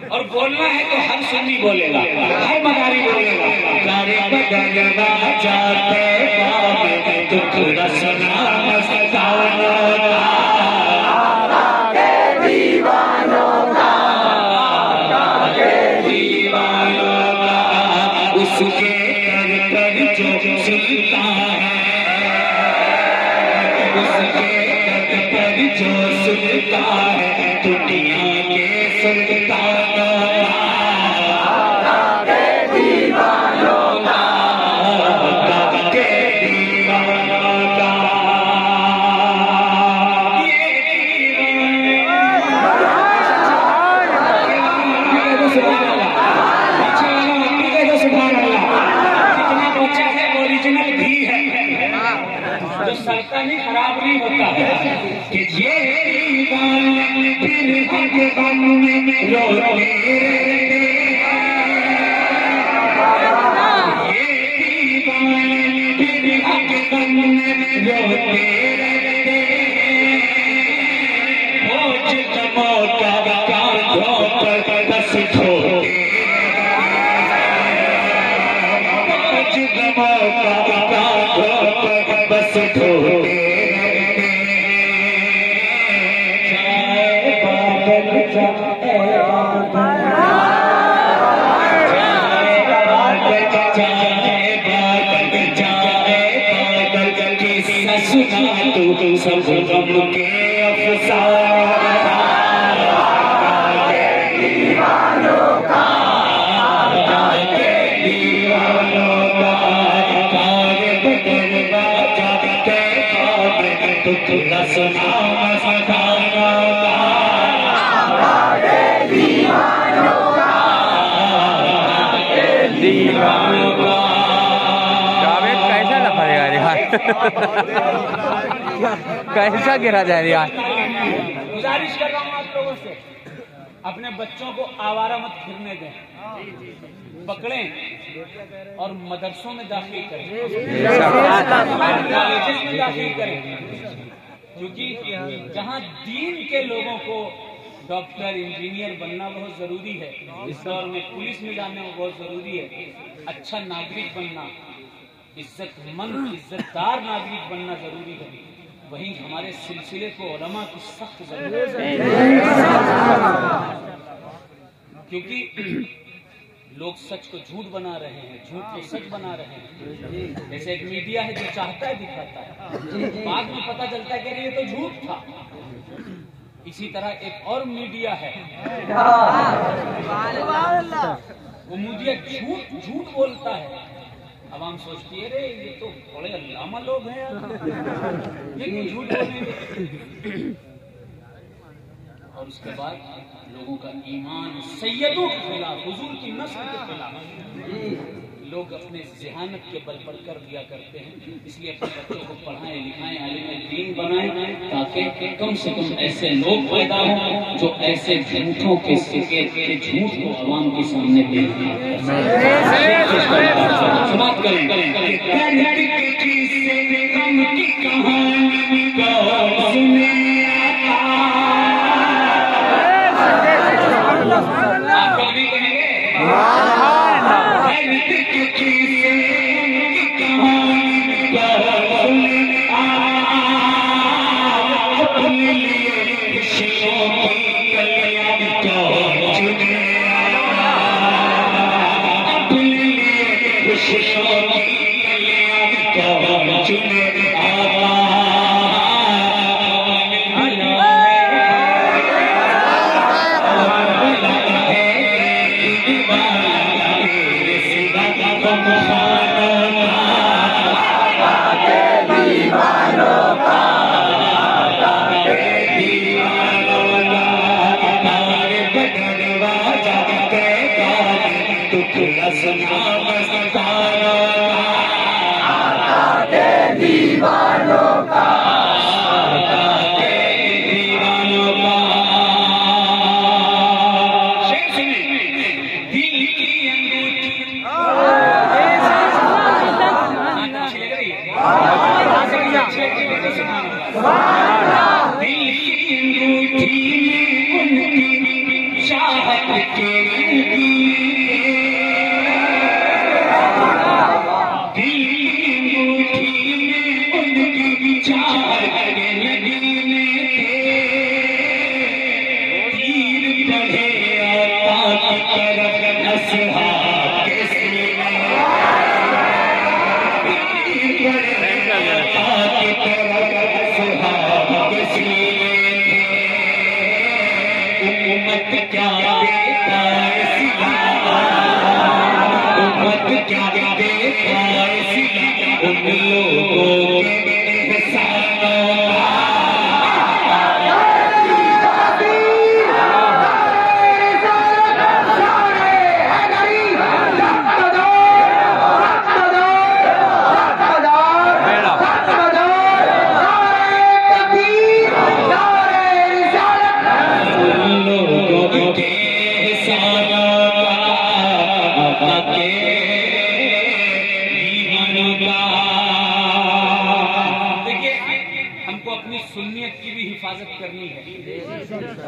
और बोलना है तो हर सुन्नी बोलेगा, हर मदारी बोलेगा। गारे बदलवा जाते पावे दुख रसना मस्तानों के दीवानों का, के दीवानों का। उसके कर पर जो सुनता है, उसके कर पर जो सुनता है दुनिया के सुल्तानों के दीवानों का, के दीवानों का। जितना बच्चा है ओरिजिनल भी है, जो सस्ता नहीं खराब नहीं होता है। कि ये फिर के गम में रोते रहते, ये दीवाने फिर के गम में रोते रहते। बोझ जमो का कांधों पर बस ढोते, बोझ जमो का कांधों पर बस ढोते। सुना तू सब गम के अफसाने के दीवानों का, के दीवानों का। गारे बदलवा जाते पावे दुख रसना मस्तानों का, के दीवानों का, के दीवानों का। कैसा लफड़ेगा यार, कैसा गिरा जाए यार। गुजारिश कर रहा हूँ आप लोगों से, अपने बच्चों को आवारा मत फिरने दें, पकड़ें और मदरसों में दाखिल करें, कॉलेजेस में दाखिल करें। क्योंकि जहाँ दीन के लोगों को डॉक्टर इंजीनियर बनना बहुत जरूरी है, इस दौर में पुलिस में जाने में बहुत जरूरी है, अच्छा नागरिक बनना, इज्जतमंद इज्जतदार नागरिक बनना जरूरी है। वहीं हमारे सिलसिले को उलमा की सख्त जरूरत है, क्योंकि लोग सच को झूठ बना रहे हैं, झूठ को सच बना रहे हैं। जैसे एक मीडिया है जो चाहता है दिखाता है, बाद में पता चलता है कि ये तो झूठ था। इसी तरह एक और मीडिया है, वो मीडिया झूठ बोलता है। आवाम सोचती है रे ये तो बड़े अल्लामा लोग हैं यार, ये क्यों झूठ बोलेंगे। और उसके बाद लोगों का ईमान सैयदों के खिलाफ, हुजूर की नस्ल के खिलाफ लोग अपने ज़हानत के बल पर कर दिया करते हैं। इसलिए अपने बच्चों को पढ़ाएं लिखाएं, आलिम दीन बनाएं, ताकि कम से कम ऐसे लोग पैदा हों जो ऐसे झूठों के सिक्के के झूठ को आवाम के सामने पेश करें। समाप्त करें खुशियों की कलियां को चुने दिल की अंगूठी में उनकी चाहत के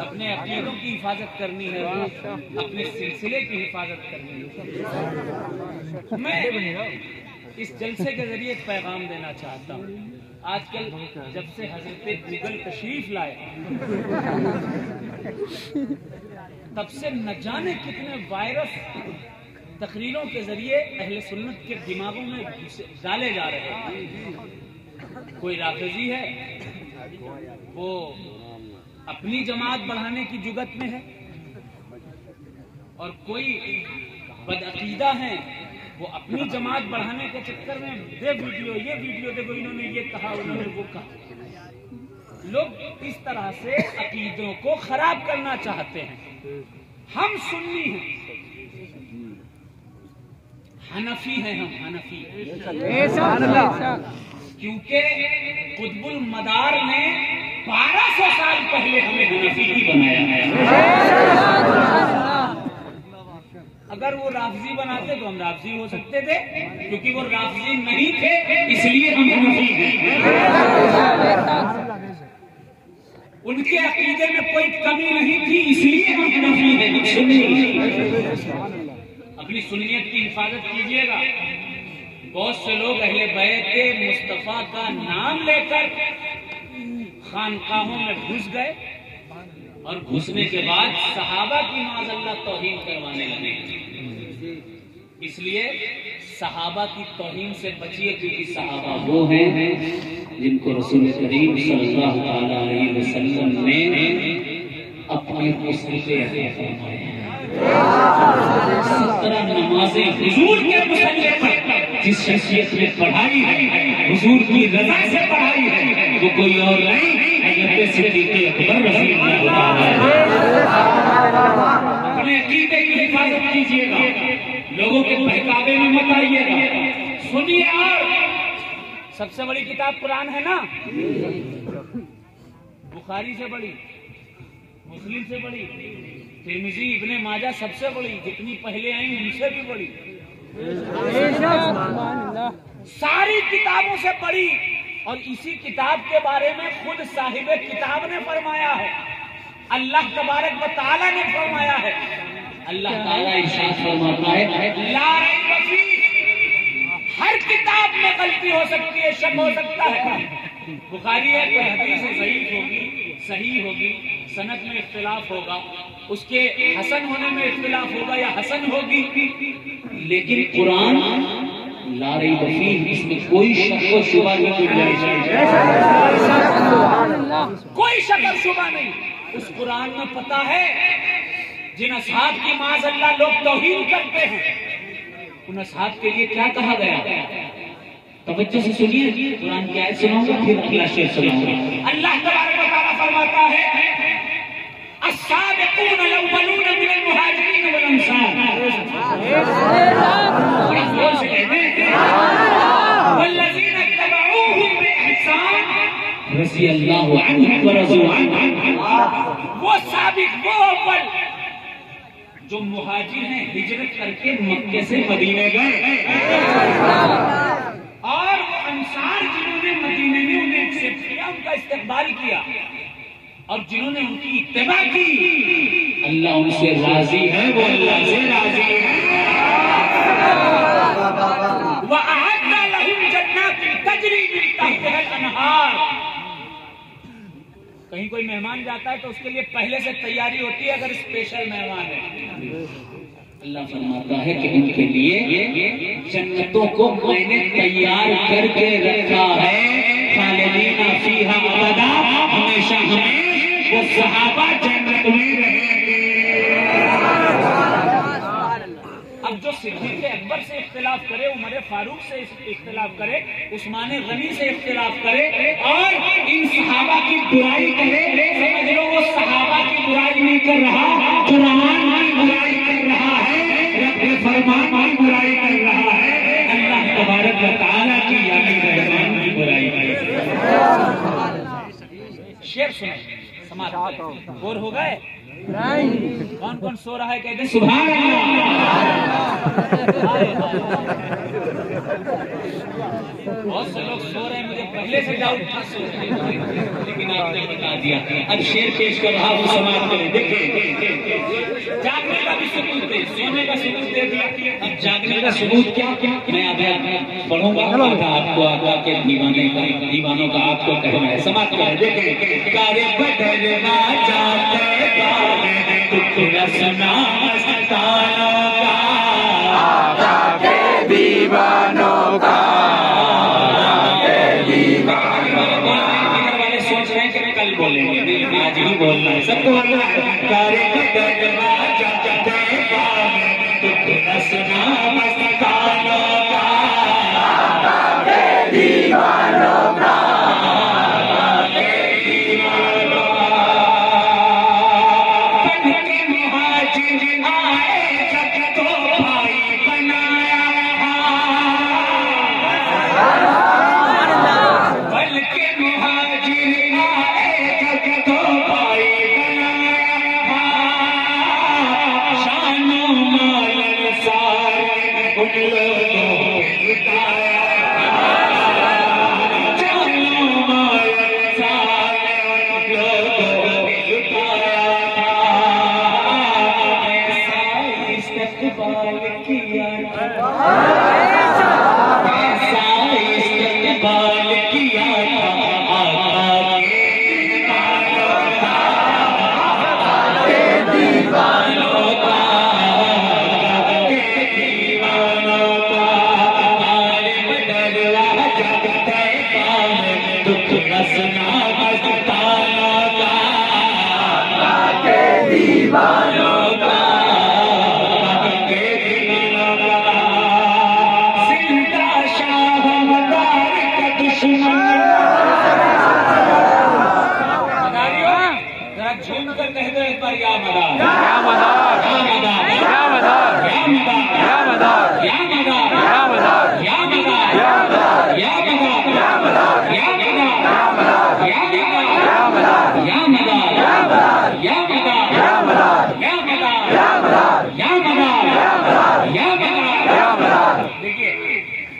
अपने अकीदों की हिफाजत करनी है, अपने सिलसिले की हिफाजत करनी है। मैं इस जलसे के जरिए एक पैगाम देना चाहता हूँ। आजकल जब से हजरत गूगल तशरीफ लाए तब से न जाने कितने वायरस तकरीरों के जरिए अहले सुन्नत के दिमागों में डाले जा रहे हैं। कोई राफिजी है, वो अपनी जमात बढ़ाने की जुगत में है, और कोई बदअकीदा है, वो अपनी जमात बढ़ाने के चक्कर में ये वीडियो देखो, इन्होंने ये कहा, उन्होंने वो कहा। लोग इस तरह से अकीदों को खराब करना चाहते हैं। हम सुन्नी हैं, हनफी हैं, हम हनफी, क्योंकि कुतुबुल मदार ने 1200 साल पहले हमें हनफी ही बनाया है। अगर वो राफजी बनाते तो हम राफजी हो सकते थे, क्योंकि वो राफजी नहीं थे इसलिए हम हनफी हैं। उनके अकीदे में कोई कमी नहीं थी इसलिए हम हनफी हैं। अपनी सुन्नियत की हिफाजत कीजिएगा। बहुत से लोग अहले बैत मुस्तफा का नाम लेकर खानकाहों में घुस गए और घुसने के बाद सहाबा की माज़अल्लाह तौहीन करवाने लगे। इसलिए सहाबा की तौहीन से बचिए, क्योंकि सहाबा वो हैं जिनको रसूल करीम सल्लल्लाहु अलैहि वसल्लम ने अपने हुस्न से अता फरमाया। 17 नमाजें हुजूर के मुसल्ले पर जिस शख्सियत ने पढ़ाई है, हुजूर की रज़ा से पढ़ाई है, वो कोई और नहीं, हज़रत सिद्दीक़ अकबर रज़ी अल्लाह ताला। अपने अकीदे की हिफाजत कीजिएगा, लोगों के बहकावे में मत आइएगा। सुनिए, और सबसे बड़ी किताब कुरान है ना, बुखारी से बड़ी, मुस्लिम से बड़ी, तिर्मिज़ी, इब्ने माजा सबसे बड़ी, जितनी पहले आई उनसे भी बड़ी, सारी किताबों से बड़ी। और इसी किताब के बारे में खुद साहिबे किताब ने फरमाया है, अल्लाह तबारक व तआला ने फरमाया है। अल्लाह ताला इरशाद फरमाता है, ला रैब फीह, हर किताब में गलती हो सकती है, शक हो सकता है। बुखारी है, कोई हदीस ज़ईफ होगी, सही होगी, सनद में इख्तिलाफ होगा, उसके हसन होने में इख्तिलाफ होगा या हसन होगी, लेकिन कुरान ला रैब फीह, इसमें कोई शक व शुबा नहीं, कोई शक और शुबा नहीं। उस कुरान में पता है, जिन असहाब की माज़अल्लाह लोग तौहीन करते हैं, उन असहाब के लिए क्या कहा गया। तवज्जो से सुनिए, कुरान की आयत सुनाऊंगा, फिर अगला शेर सुनाऊंगा। अल्लाह तबारक व तआला फरमाता है, अस्साबिकून अल-अव्वलून मिनल मुहाजिरीन वल अंसार, वल्लज़ीना इत्तबऊहुम बिइहसान रज़ियल्लाहु अन्हुम व रज़ू अन्हुम। वो साबिक, वो अव्वल जो मुहाजिर हैं, हिजरत करके मक्के से मदीने गए, और वो अंसार जिन्होंने मदीने में उन्हें एक्सेप्ट किया, किया, उनका इस्तकबाल किया, और जिन्होंने उनकी इत्तिबा की अल्लाह उनसे राजी है, वो अल्लाह से राजी है। वअअद्द लहुम जन्नातिन तजरी मिन तहतिहल अनहार। कहीं कोई मेहमान जाता है तो उसके लिए पहले से तैयारी होती है, अगर स्पेशल मेहमान है। अल्लाह फरमाता है कि उनके लिए जन्नतों को मैंने तैयार करके रखा है, खालिदीना फीहा अबदा, हमेशा हमें वो सहाबा जन्नत में रहेंगे। अब जो सिद्दीक़ अकबर से इख्तिलाफ करे, उमर फारूक से इख्तिलाफ करे, उस्मान गनी से इख्तिलाफ करे और इन सहाबा की बुराई करे, समझ लो वो सहाबा की बुराई नहीं कर रहा, कुरान की बुराई कर रहा है, रब फरमान की बुराई कर रहा है, अल्लाह तबारक व तआला की यानी रहमान की बुराई कर रहा है। शेर सुनो, समाप्त। बोर हो गए? कौन कौन सो रहा है कहते सुभान अल्लाह। बहुत से लोग सो रहे हैं, मुझे पहले से डाउट था सो रहे हैं, लेकिन आपने बता दिया। अब शेर पेश कर रहा हूँ, समाप्त करें। देखिए जागने का भी सबूत दे, सोने का सबूत दे दिया, अब जागने का सबूत क्या क्या मैं आगे पढ़ूंगा, आपको आका के दीवानों का आपको कहना है। समाप्त करें। देखिए कार्य बदलना चाहते दुख रसना मस्तानों का, आका के दीवानों का, वाले सोच रहे हैं कि कल बोलेंगे, आज ही बोलना है, सबको बोलना है। कार्य बदलना चाहते दुख रसना मस्तानों का, आका के दीवानों का,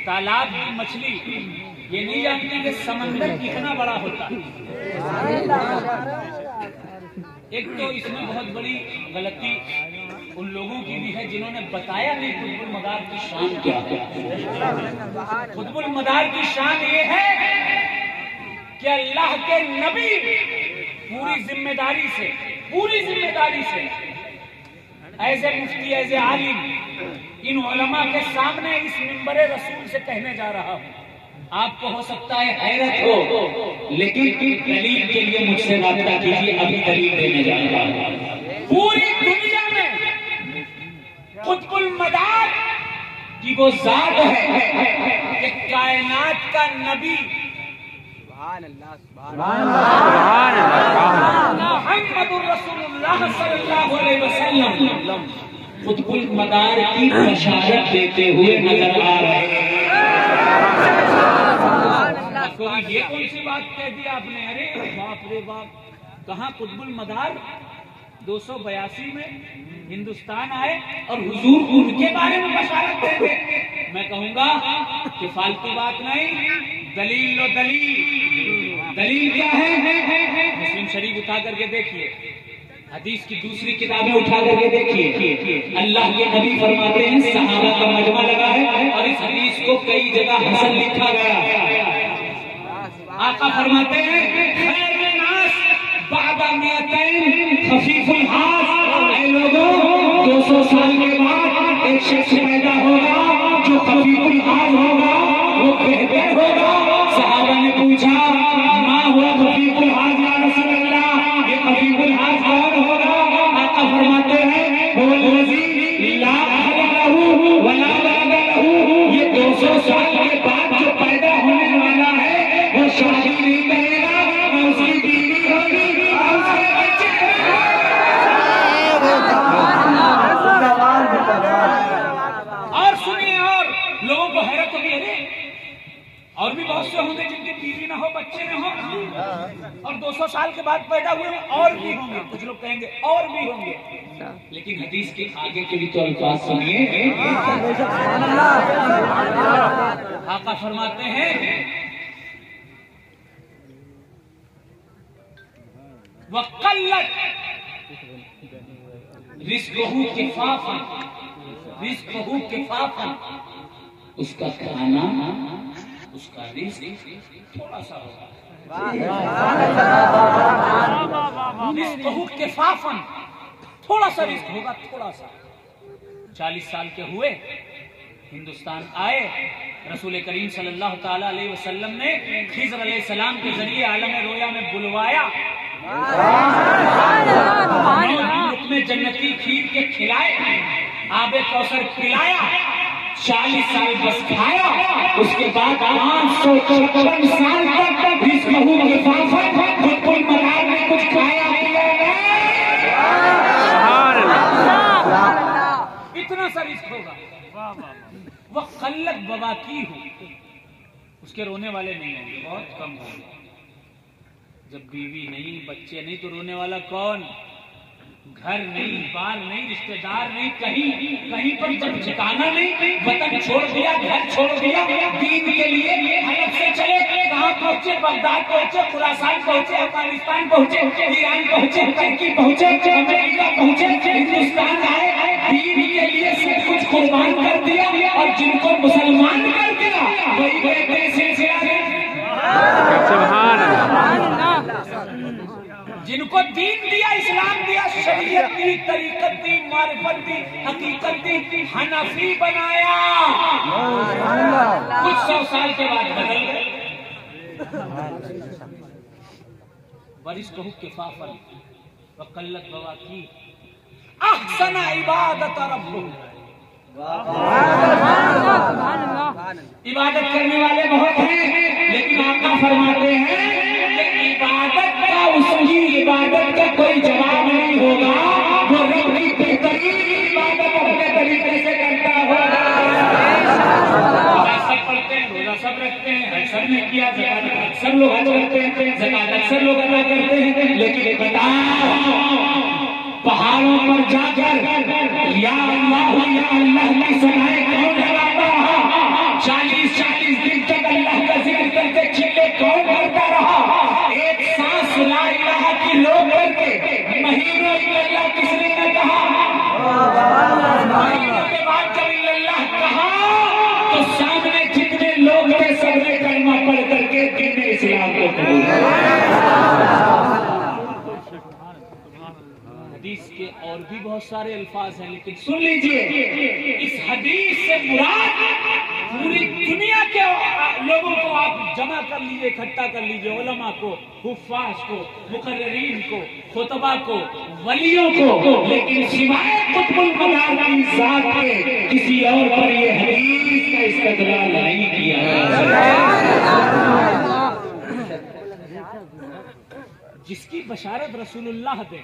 तालाब की मछली ये नहीं जानती कि समंदर कितना बड़ा होता है। एक तो इसमें बहुत बड़ी गलती उन लोगों की भी है जिन्होंने बताया नहीं कुतुबुल मदार की शान क्या है। कुतुबुल मदार की शान ये है कि अल्लाह के नबी पूरी जिम्मेदारी से ऐसे मुफ्ती ऐसे आलिम इन उलमा के सामने इस मिंबरे रसूल से कहने जा रहा हूँ। आपको हो सकता है हैरत हो, लेकिन दलील के लिए मुझसे राब्ता कीजिए, अभी दलील देने जा रहा हूँ। पूरी दुनिया में कुतुबुल मदार की वो जात है कि कायनात का नबी मुहम्मदुर रसूलुल्लाह सल्लल्लाहु अलैहि वसल्लम कुतुबुल मदार की बशारत देते हुए नजर आ रहे हैं। ये कौन सी बात कह दी आपने? अरे बाप रे बाप, कहाँ कुतुबुल मदार 282 में हिंदुस्तान आए और हुजूर उनके बारे में बशारत देते। मैं कहूंगा कि फालतू बात नहीं, दलील लो दलील। दलील क्या है? मुस्लिम शरीफ उठा करके देखिए, हदीस की दूसरी किताबें उठा करके देखिए। अल्लाह के नबी फरमाते हैं सहाबा का मजमा लगा है और इस हदीस को कई जगह हसन लिखा गया है। आका फरमाते हैं खैरुन नास बादा मियतैन खफीफुल हास, ऐ लोगों 200 साल के बाद एक शख्स पैदा होगा जो खफीफुल हास होगा, वो बेहतर होगा। सहाबा ने पूछा माँ हुआ खफीफुल हास या रसूल अल्लाह, ये खफीफुल हास कौन होगा? आका फरमाते हैं वल्लज़ी ला अहला लहू वला वलद लहू, ये 200 साल के बाद जो पैदा होने वाला है वो शादी नहीं करेगा, न उसकी बीवी होगी और उसके बच्चे। और सुनिए, और लोगों को हैरत होगी, अरे और भी बहुत से होंगे जिनकी बीवी ना हो, बच्चे ना हो, और 200 साल के बाद पैदा हुए और भी होंगे। कुछ लोग कहेंगे और भी होंगे, लेकिन हदीस के आगे के भी तो अल्फाज सुनिए। आका फरमाते हैं वक़ल्लत रिज़्क़ुहु किफ़ाफ़न, रिज़्क़ुहु किफ़ाफ़न, उसका खाना उसका रिज़्क़ थोड़ा सा होगा। रिज़्क़ुहु किफ़ाफ़न, थोड़ा सा रिज़्क़ होगा, थोड़ा सा। 40 साल के हुए, हिंदुस्तान आए, रसूल करीम सल्लल्लाहु ताला अलैहि वसल्लम ने खिज़र अलैहिस्सलाम के जरिए आलम रोया में बुलवाया, में जन्नती खीर के खिलाए, आबे कौसर पिलाया, 40 साल बस खाया। उसके बाद 555 साल तक रिज़्क़ुहु किफ़ाफ़न, खुद मदार में कुछ खाया पिया नहीं, इतना सा रिज़्क़ होगा। वह कल्लत बवाकी हो, उसके रोने वाले नहीं होंगे, बहुत कम होंगे। जब बीवी नहीं, बच्चे नहीं, तो रोने वाला कौन? घर नहीं, बाल नहीं, रिश्तेदार नहीं, कहीं पर जब ठिकाना नहीं, वतन छोड़ दिया, घर छोड़ दिया, दीन के लिए हलफ से चले, कहाँ पहुंचे? बगदाद पहुंचे, खुरासान पहुंचे, अफगानिस्तान पहुंचे, ईरान पहुंचे, टर्की पहुंचे, अमेरिका पहुंचे, हिंदुस्तान आए, दीन के लिए सब कुछ कुर्बान कर दिया, और जिनको मुसलमान कर दिया वही बड़े सिलसिला जिनको दीन दिया, इस्लाम दिया, शरीयत दी, तरीकत दी, मारिफत दी, हकीकत दी, हनफी बनाया, कुछ 100 साल के बाद बदल गए। वरिज़्क़ुहु किफ़ाफ़न वक़ल्लत बवाकी अहसन इबादत रब्बुहु, इबादत करने वाले बहुत हैं, लेकिन आका फरमाते हैं कि इबादत का, उसकी इबादत का कोई जवाब नहीं होगा, वो रब की बेहतरीन इबादत अपने तरीके से करता होगा। सब पढ़ते हैं, रोजा सब रखते हैं, सब ने किया, ज़कात अक्सर लोग अदा करते हैं, ज़कात अक्सर लोग अदा करते हैं, लेकिन बताओ पहाड़ों पर जाकर या अल्लाह की सदाएं कौन लगाता रहा? 40 दिन तक अल्लाह का जिक्र करके चिल्ले कौन करता रहा? एक सांस ला इलाहा की लोग करके महीनों इल्लल्लाह किसने न कहा? महीनों के बाद जब इल्लल्लाह कहा तो सामने जितने लोग थे सबने कलमा पढ़ करके दीन इस्लाम को कबूल। हदीस के और भी बहुत सारे अल्फाज हैं, लेकिन सुन लीजिए, इस हदीस से मुराद पूरी दुनिया के लोगों को आप जमा कर लीजिए, इकट्ठा कर लीजिए, उलमा को, हुफ्फाज को, मुकर्रिरीन को, खुतबा को, वलियों को, लेकिन सिवाय कुतुबुल मदार की ज़ात के किसी और पर ये हदीस का इस्तेदलाल नहीं किया। जिसकी बशारत रसूलुल्लाह दे,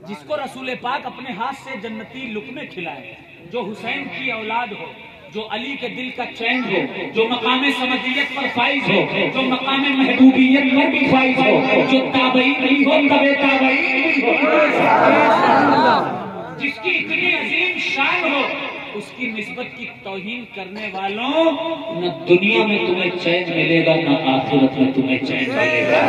जिसको रसूल पाक अपने हाथ से जन्नती लुक़मे खिलाए, जो हुसैन की औलाद हो, जो अली के दिल का चैन हो, जो मकामे समदियत पर फाइज हो, जो मकामे महबूबियत पर भी फाइज हो, जो ताबईन भी हो, तबे ताबईन भी हो, जिसकी इतनी अजीम शान हो, उसकी निस्बत की तौहीन करने वालों, न दुनिया में तुम्हें चैन मिलेगा न आखिरत में तुम्हें चैन मिलेगा।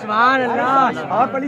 सुभान अल्लाह।